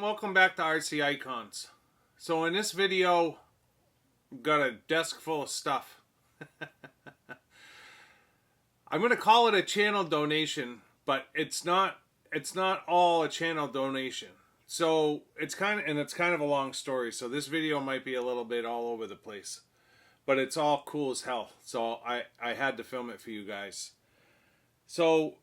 welcome back to RC Icons. So in this video, I've got a desk full of stuff. I'm going to call it a channel donation, but it's not all a channel donation. So it's kind of a long story, so this video might be a little bit all over the place. But it's all cool as hell. So I had to film it for you guys. So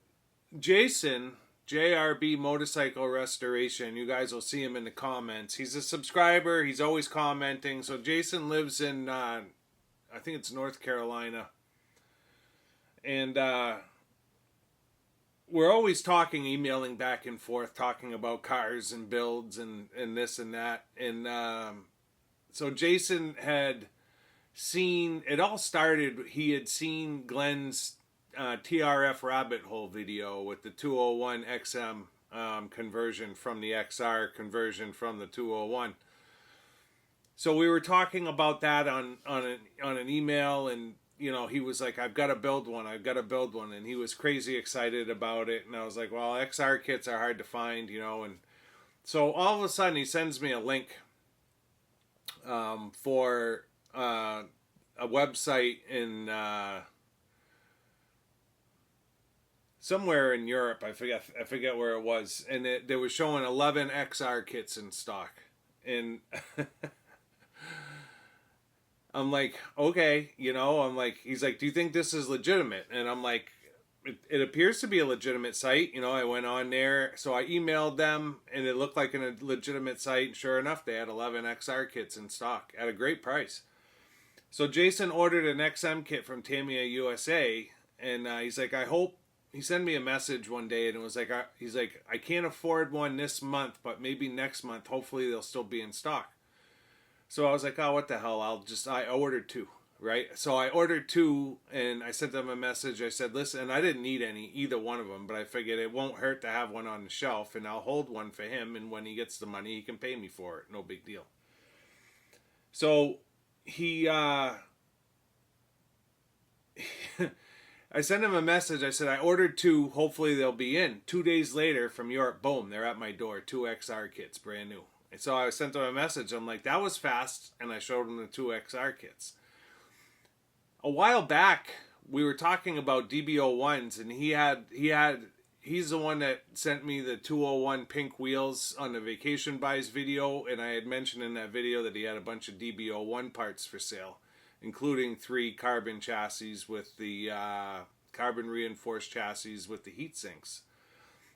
Jason, JRB Motorcycle Restoration, you guys will see him in the comments. He's a subscriber. He's always commenting. So Jason lives in, I think it's North Carolina. And we're always talking, emailing back and forth, talking about cars and builds and this and that. And so Jason had seen, it all started, he had seen Glenn's TRF rabbit hole video with the 201 XM conversion from the XR conversion from the 201. So we were talking about that on an email, and you know, he was like, I've got to build one, and he was crazy excited about it. And I was like, well, XR kits are hard to find, you know. And so all of a sudden he sends me a link for a website in somewhere in Europe. I forget where it was, and they were showing 11 XR kits in stock. And I'm like, okay, you know, I'm like, he's like, do you think this is legitimate? And I'm like, it appears to be a legitimate site. You know, I went on there, so I emailed them, and it looked like a legitimate site. And sure enough, they had 11 XR kits in stock at a great price. So Jason ordered an XM kit from Tamiya USA, and he's like, he sent me a message one day, and it was like, he's like, I can't afford one this month, but maybe next month, hopefully they'll still be in stock. So I was like, oh, what the hell, I ordered two, right? So I ordered two, and I sent them a message. I said, listen, and I didn't need either one of them, but I figured it won't hurt to have one on the shelf, and I'll hold one for him, and when he gets the money, he can pay me for it. No big deal. So he, I sent him a message. I said, I ordered two. Hopefully they'll be in. 2 days later from Europe, boom, they're at my door. 2 XR kits, brand new. And so I sent him a message. I'm like, that was fast. And I showed him the 2 XR kits. A while back, we were talking about DB01s, and he's the one that sent me the 201 pink wheels on the Vacation Buys video. And I had mentioned in that video that he had a bunch of DB01 parts for sale, including 3 carbon chassis with the carbon reinforced chassis with the heat sinks.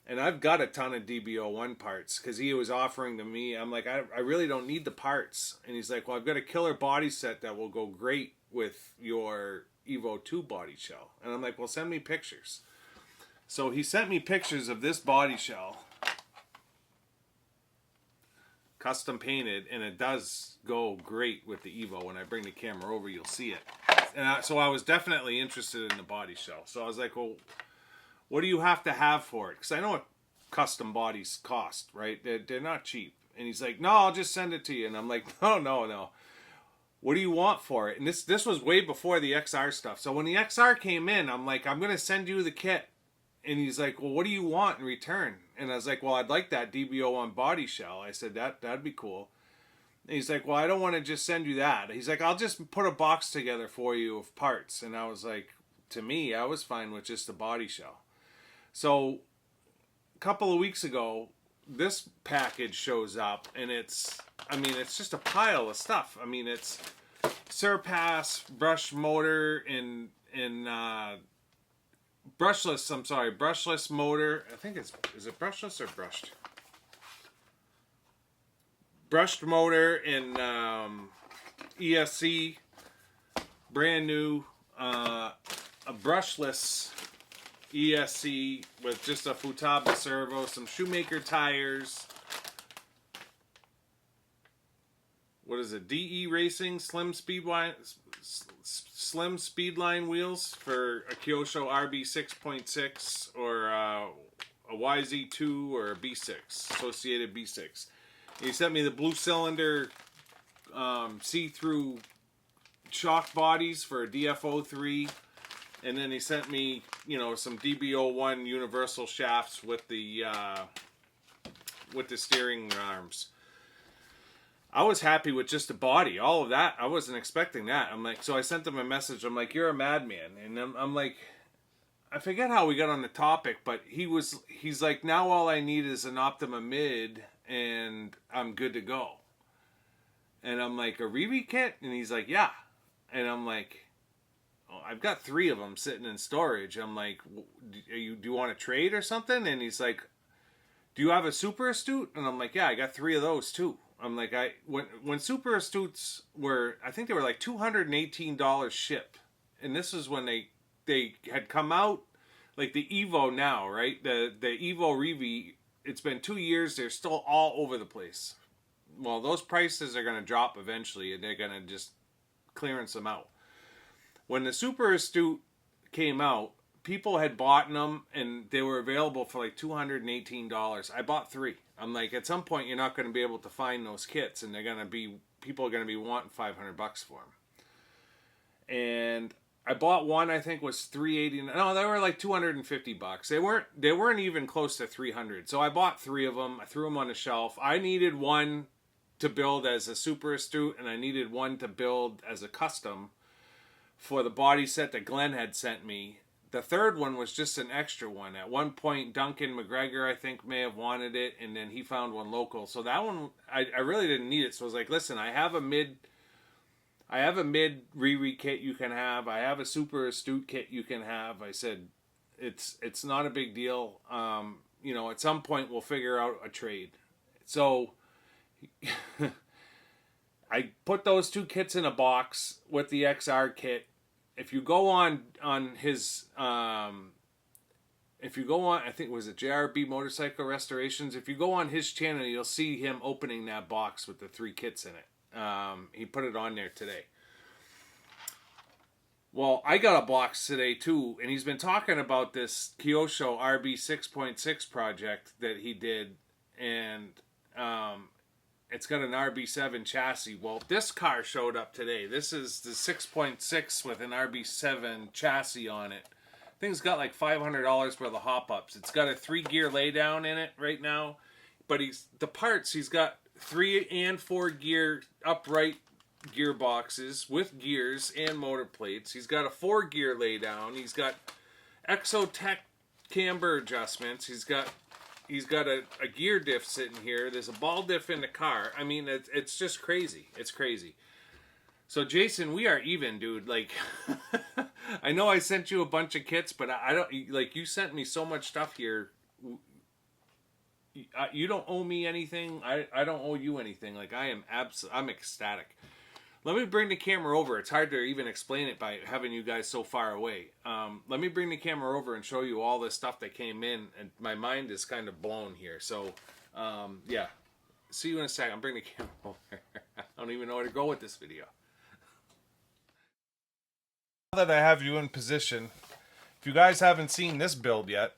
And I've got a ton of DB01 parts because he was offering to me. I'm like, I really don't need the parts. And he's like, well, I've got a killer body set that will go great with your Evo 2 body shell. And I'm like, well, send me pictures. So he sent me pictures of this body shell, custom painted, and it does go great with the Evo. When I bring the camera over, you'll see it. And so I was definitely interested in the body shell. So I was like, well, what do you have to have for it? Because I know what custom bodies cost, right? They're not cheap. And he's like, no, I'll just send it to you. And I'm like, no. What do you want for it? And this was way before the XR stuff. So when the XR came in, I'm like, I'm going to send you the kit. And he's like, well, what do you want in return? And I was like, well, I'd like that DB01 body shell. I said, that'd be cool. And he's like, well, I don't want to just send you that. He's like, I'll just put a box together for you of parts. And I was like, to me, I was fine with just the body shell. So a couple of weeks ago, this package shows up, and it's just a pile of stuff. I mean, it's Surpass brush motor and brushless motor. I think is it brushless or brushed? Brushed motor in ESC, brand new, a brushless ESC with just a Futaba servo, some Shoemaker tires. What is it? DE Racing Slim Speedline wheels for a Kyosho RB 6.6 or a YZ2 or a B6, Associated B6. He sent me the blue cylinder see-through shock bodies for a DF03. And then he sent me, you know, some DB01 universal shafts with the with the steering arms. I was happy with just the body, all of that. I wasn't expecting that. I'm like, so I sent him a message. I'm like, you're a madman. And I'm like, I forget how we got on the topic, but he's like, now all I need is an Optima Mid and I'm good to go. And I'm like, a Reeve kit? And he's like, yeah. And I'm like, oh, I've got 3 of them sitting in storage. I'm like, do you want to trade or something? And he's like, do you have a Super Astute? And I'm like, yeah, I got 3 of those too. I'm like, when Super Astutes were, I think they were like $218 ship. And this is when they had come out, like the Evo now, right? The Evo Reeve, it's been 2 years, they're still all over the place. Well, those prices are going to drop eventually, and they're going to just clearance them out. When the Super Astute came out, people had bought them, and they were available for like $218. I bought 3. I'm like, at some point, you're not going to be able to find those kits, and people are going to be wanting $500 for them. And I bought one, I think was $389. No, they were like $250. They weren't even close to $300. So I bought 3 of them. I threw them on the shelf. I needed one to build as a Super Astute, and I needed one to build as a custom for the body set that Glenn had sent me. The third one was just an extra one. At one point, Duncan McGregor, I think, may have wanted it, and then he found one local. So that one, I really didn't need it. So I was like, listen, I have a mid Riri kit you can have. I have a Super Astute kit you can have. I said, it's not a big deal. At some point we'll figure out a trade. So I put those 2 kits in a box with the XR kit. If you go on his, I think it was JRB Motorcycle Restorations. If you go on his channel, you'll see him opening that box with the 3 kits in it. He put it on there today. Well, I got a box today too, and he's been talking about this Kyosho RB 6.6 project that he did, and it's got an RB7 chassis. Well, this car showed up today. This is the 6.6 with an RB7 chassis on it. Thing's got like $500 worth of hop-ups. It's got a 3-gear laydown in it right now, but he's got 3 and 4 gear upright gearboxes with gears and motor plates. He's got a 4-gear laydown. He's got Exotech camber adjustments. He's got a gear diff sitting here. There's a ball diff in the car. I mean, it's just crazy. It's crazy. So Jason, we are even, dude. Like, I know I sent you a bunch of kits, but I don't, like, you sent me so much stuff here. You don't owe me anything. I don't owe you anything. Like, I'm ecstatic. Let me bring the camera over. It's hard to even explain it by having you guys so far away. Let me bring the camera over and show you all this stuff that came in, and my mind is kind of blown here. So, yeah. See you in a second. I'm bringing the camera over. I don't even know where to go with this video. Now that I have you in position, if you guys haven't seen this build yet,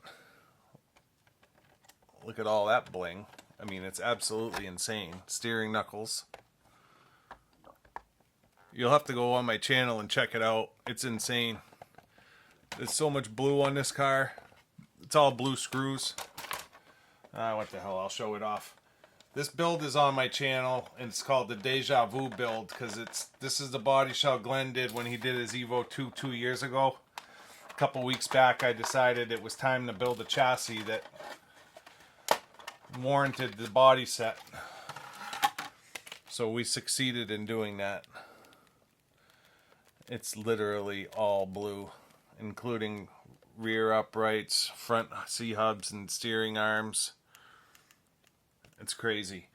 look at all that bling. I mean, it's absolutely insane. Steering knuckles. You'll have to go on my channel and check it out. It's insane. There's so much blue on this car. It's all blue screws. What the hell, I'll show it off. This build is on my channel, and it's called the Deja Vu build, because this is the body shell Glenn did when he did his Evo 2 years ago. A couple weeks back, I decided it was time to build a chassis that warranted the body set. So we succeeded in doing that. It's literally all blue, including rear uprights, front C-hubs, and steering arms. It's crazy.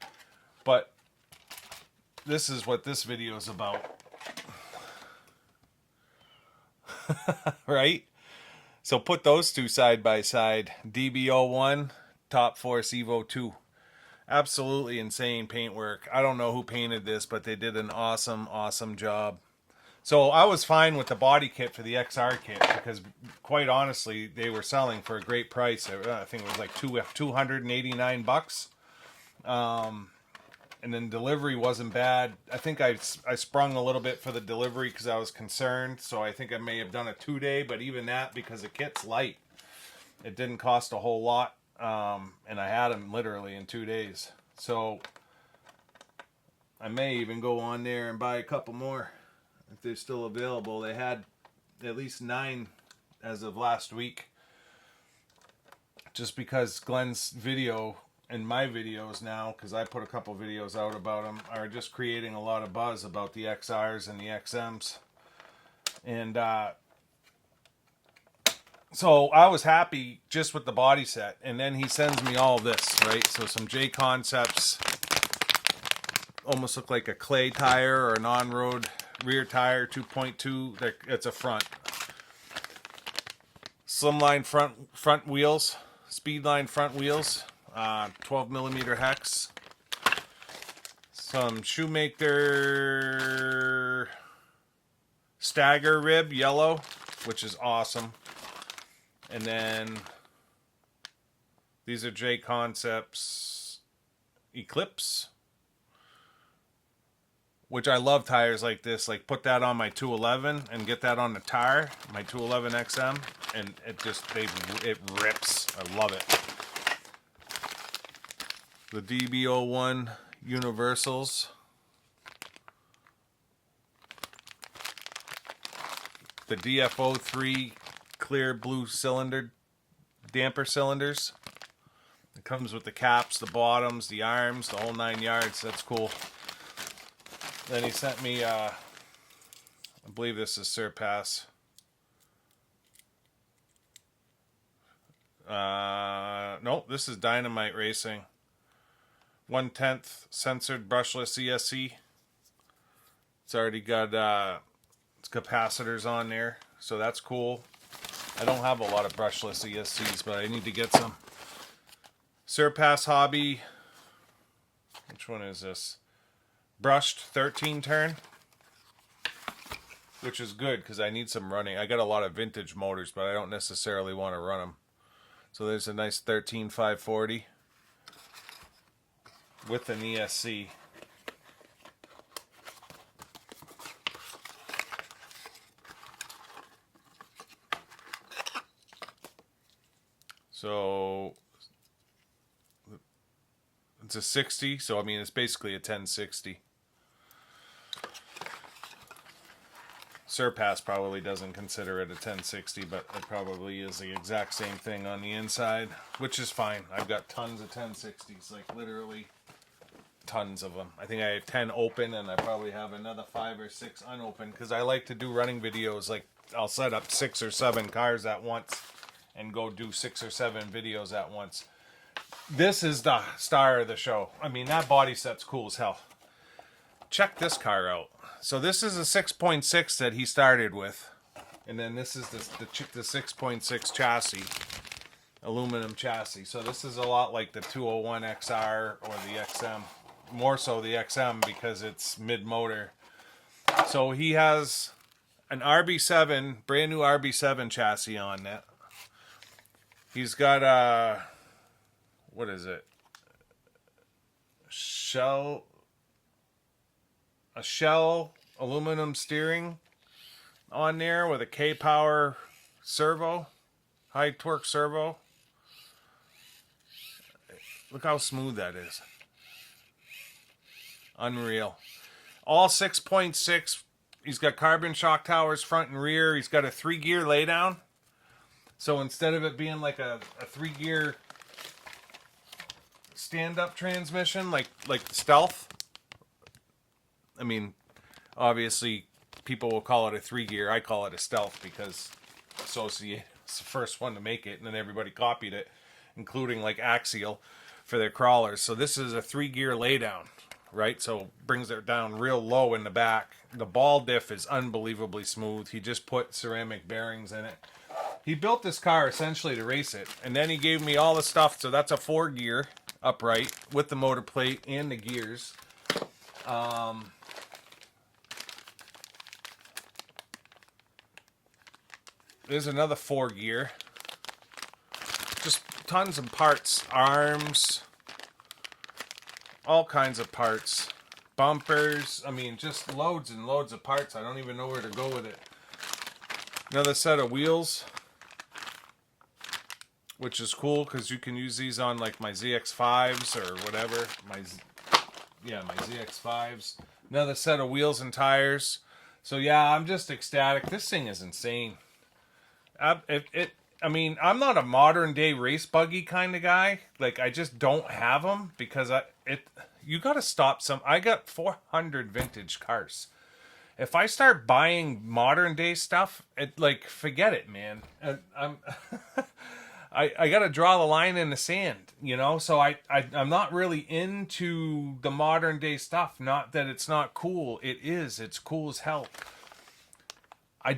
But this is what this video is about. Right? So put those two side by side. DB01, Top Force Evo 2. Absolutely insane paintwork. I don't know who painted this, but they did an awesome, awesome job. So I was fine with the body kit for the XR kit because, quite honestly, they were selling for a great price. I think it was like $289. And then delivery wasn't bad. I think I sprung a little bit for the delivery because I was concerned. So I think I may have done a 2-day, but even that, because the kit's light, it didn't cost a whole lot. and I had them literally in 2 days. So I may even go on there and buy a couple more if they're still available. They had at least 9 as of last week. Just because Glenn's video and my videos now, because I put a couple videos out about them, are just creating a lot of buzz about the XRs and the XMs. And so I was happy just with the body set. And then he sends me all this, right? So some J Concepts, almost look like a clay tire or an on-road rear tire, 2.2. It's a front. Slimline front wheels, Speedline front wheels, 12 millimeter hex. Some Shoemaker stagger rib, yellow, which is awesome. And then these are J Concepts Eclipse, which I love tires like this. Like put that on my 211 and get that on the tire, my 211 XM, and it just it rips. I love it. The DB01 Universals. The DF03 clear blue cylinder damper cylinders. It comes with the caps, the bottoms, the arms, the whole 9 yards. That's cool. Then he sent me, I believe this is Surpass. Nope, this is Dynamite Racing. 1/10 censored brushless ESC. It's already got capacitors on there, so that's cool. I don't have a lot of brushless ESCs, but I need to get some. Surpass Hobby. Which one is this? Brushed 13 turn, which is good because I need some running. I got a lot of vintage motors, but I don't necessarily want to run them. So there's a nice 13 540 with an ESC. So it's a 60, so I mean it's basically a 1060. Surpass probably doesn't consider it a 1060, but it probably is the exact same thing on the inside, which is fine. I've got tons of 1060s, like literally tons of them. I think I have 10 open, and I probably have another 5 or 6 unopened, because I like to do running videos. Like I'll set up 6 or 7 cars at once and go do 6 or 7 videos at once. This is the star of the show. I mean, that body set's cool as hell. Check this car out. So this is a 6.6 that he started with, and then this is the 6.6 chassis, aluminum chassis. So this is a lot like the 201 XR or the XM, more so the XM because it's mid-motor. So he has an RB7, brand new RB7 chassis on that. He's got a, what is it? A shell aluminum steering on there with a K-Power servo, high torque servo. Look how smooth that is. Unreal. All 6.6. He's got carbon shock towers front and rear. He's got a 3-gear laydown. So instead of it being like a 3-gear stand-up transmission, like the Stealth, I mean, obviously, people will call it a 3-gear. I call it a Stealth because Associated was the first one to make it, and then everybody copied it, including like Axial for their crawlers. So this is a 3-gear laydown, right? So brings it down real low in the back. The ball diff is unbelievably smooth. He just put ceramic bearings in it. He built this car essentially to race it, and then he gave me all the stuff. So that's a 4-gear upright with the motor plate and the gears. There's another 4-gear. Just tons of parts. Arms. All kinds of parts. Bumpers. I mean, just loads and loads of parts. I don't even know where to go with it. Another set of wheels. which is cool because you can use these on like my ZX5s or whatever. My ZX5s. Another set of wheels and tires. So yeah, I'm just ecstatic. This thing is insane. I mean, I'm not a modern day race buggy kind of guy. Like, I just don't have them because you got to stop some. I got 400 vintage cars. If I start buying modern day stuff, forget it, man. I got to draw the line in the sand, you know? So I'm not really into the modern day stuff. Not that it's not cool. It is. It's cool as hell. I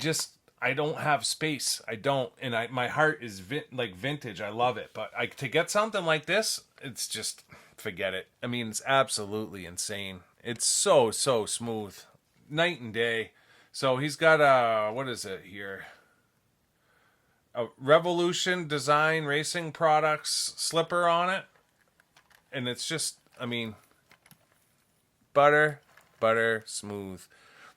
don't have space. I don't. And my heart is vintage. I love it. But to get something like this, it's just, forget it. I mean, it's absolutely insane. It's so smooth. Night and day. So he's got what is it here? A Revolution Design Racing Products slipper on it. And it's just, I mean, butter smooth.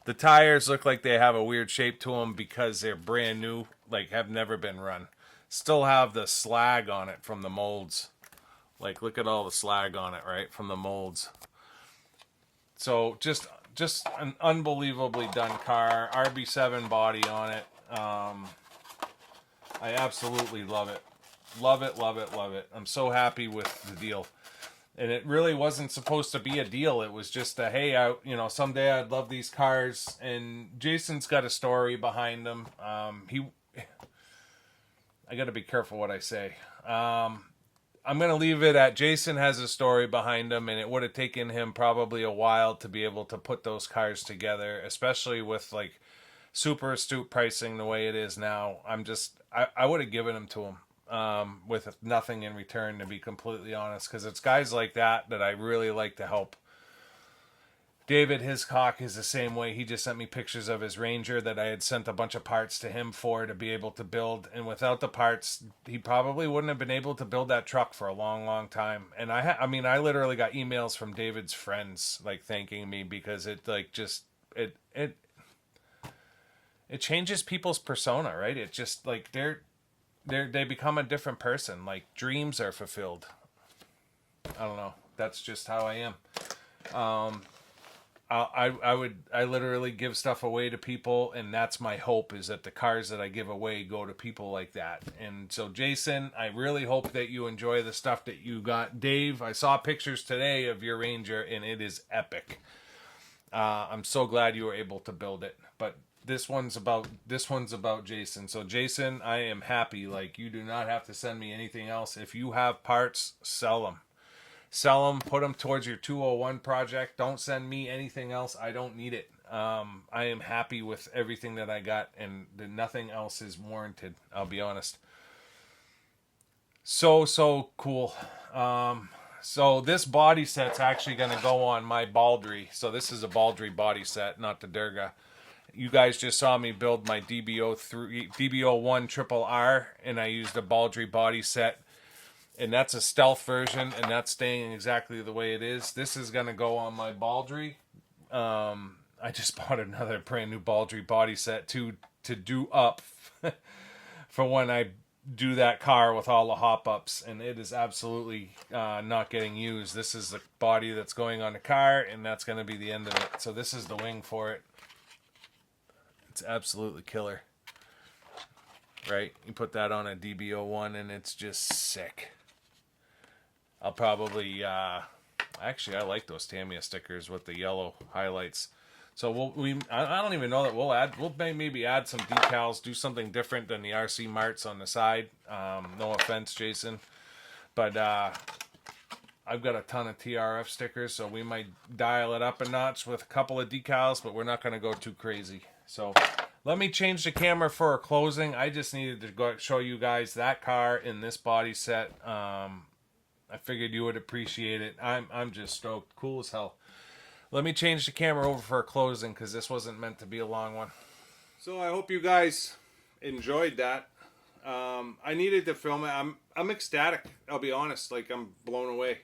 The tires look like they have a weird shape to them because they're brand new, like have never been run. Still have the slag on it from the molds. Like, look at all the slag on it, right, from the molds. So just an unbelievably done car. RB7 body on it. I absolutely love it. Love it. I'm so happy with the deal. And it really wasn't supposed to be a deal. It was just a, hey, someday I'd love these cars. And Jason's got a story behind them. I got to be careful what I say. I'm going to leave it at Jason has a story behind him, and it would have taken him probably a while to be able to put those cars together, especially with like super astute pricing the way it is now. I would have given them to him with nothing in return, to be completely honest, because it's guys like that I really like to help. David Hiscock is the same way. He just sent me pictures of his Ranger that I had sent a bunch of parts to him for to be able to build. And without the parts, he probably wouldn't have been able to build that truck for a long time. And I literally got emails from David's friends like thanking me because it changes people's persona, right? It just like they become a different person. Like dreams are fulfilled. I don't know. That's just how I am. I literally give stuff away to people, and that's my hope, is that the cars that I give away go to people like that. And so, Jason, I really hope that you enjoy the stuff that you got. Dave, I saw pictures today of your Ranger, and it is epic. I'm so glad you were able to build it. But this one's about Jason. So, Jason, I am happy. Like, you do not have to send me anything else. If you have parts, sell them. Sell them, put them towards your 201 project. Don't send me anything else. I don't need it. I am happy with everything that I got, and nothing else is warranted. I'll be honest. So cool. So this body set's actually going to go on my Baldre. So this is a Baldre body set, not the Durga. You guys just saw me build my DB01 Triple R, and I used a Baldre body set. And that's a stealth version, and that's staying exactly the way it is. This is going to go on my Baldre. I just bought another brand new Baldre body set to do up for when I do that car with all the hop-ups. And it is absolutely not getting used. This is the body that's going on the car, and that's going to be the end of it. So this is the wing for it. It's absolutely killer. Right? You put that on a DB01, and it's just sick. I'll probably, actually, I like those Tamiya stickers with the yellow highlights. So I don't even know that we'll maybe add some decals, do something different than the RC Marts on the side. No offense, Jason. But I've got a ton of TRF stickers, so we might dial it up a notch with a couple of decals, but we're not going to go too crazy. So let me change the camera for a closing. I just needed to go show you guys that car in this body set. I figured you would appreciate it. I'm just stoked. Cool as hell. Let me change the camera over for a closing because this wasn't meant to be a long one. So I hope you guys enjoyed that. I needed to film it. I'm ecstatic. I'll be honest. Like, I'm blown away.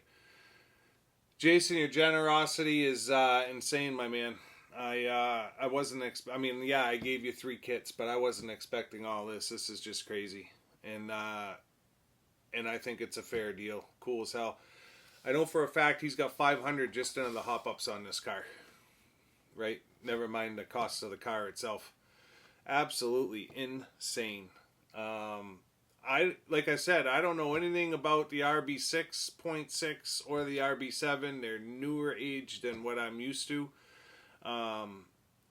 Jason, your generosity is insane, my man. I wasn't I gave you 3 kits, but I wasn't expecting all this. This is just crazy. And and I think it's a fair deal. Cool as hell. I know for a fact he's got 500 just into the hop-ups on this car. Right? Never mind the cost of the car itself. Absolutely insane. Like I said, I don't know anything about the RB 6.6 or the RB 7. They're newer age than what I'm used to.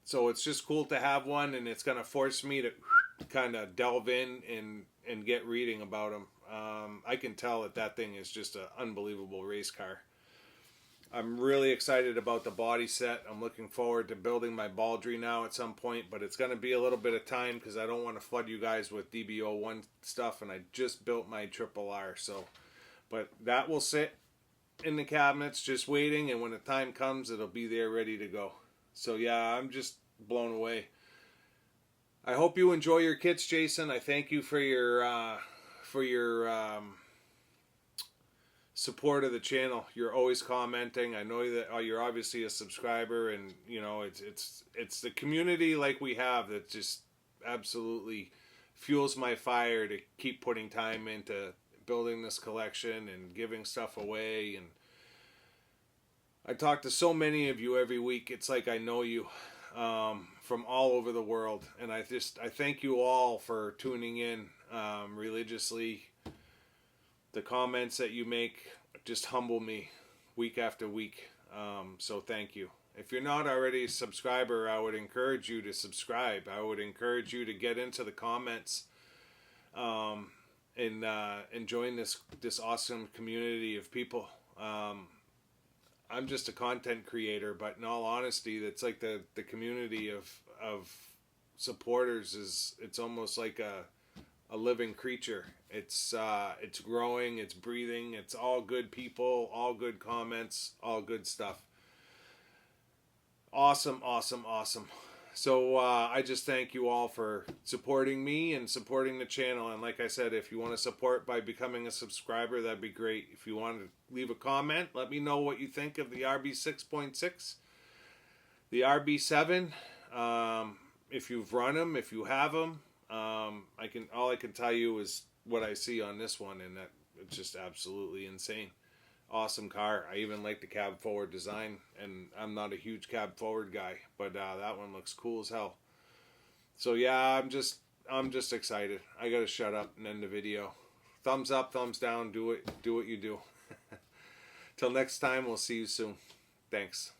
So it's just cool to have one, and it's going to force me to kind of delve in and get reading about them. I can tell that that thing is just an unbelievable race car. I'm really excited about the body set. I'm looking forward to building my Baldre now at some point, but it's going to be a little bit of time because I don't want to flood you guys with DB01 stuff, and I just built my Triple R. So, but that will sit in the cabinets just waiting, and when the time comes, it'll be there ready to go. So yeah, I'm just blown away. I hope you enjoy your kits, Jason. I thank you for your support of the channel. You're always commenting. I know that you're obviously a subscriber, and you know it's the community like we have that just absolutely fuels my fire to keep putting time into building this collection and giving stuff away. And I talk to so many of you every week. It's like I know you from all over the world, and I thank you all for tuning in religiously. The comments that you make just humble me week after week. So thank you. If you're not already a subscriber, I would encourage you to subscribe. I would encourage you to get into the comments and join this awesome community of people. I'm just a content creator, but in all honesty, that's like the community of supporters it's almost like a living creature. It's growing, it's breathing, it's all good people, all good comments, all good stuff. Awesome. So I just thank you all for supporting me and supporting the channel. And like I said, if you want to support by becoming a subscriber, that'd be great. If you want to leave a comment, let me know what you think of the RB 6.6, the RB 7. If you've run them, if you have them. All I can tell you is what I see on this one, and that it's just absolutely insane. Awesome car. I even like the cab forward design, and I'm not a huge cab forward guy, but that one looks cool as hell. So yeah, I'm just excited. I gotta shut up and end the video. Thumbs up, thumbs down. Do what you do. Till next time, we'll see you soon. Thanks.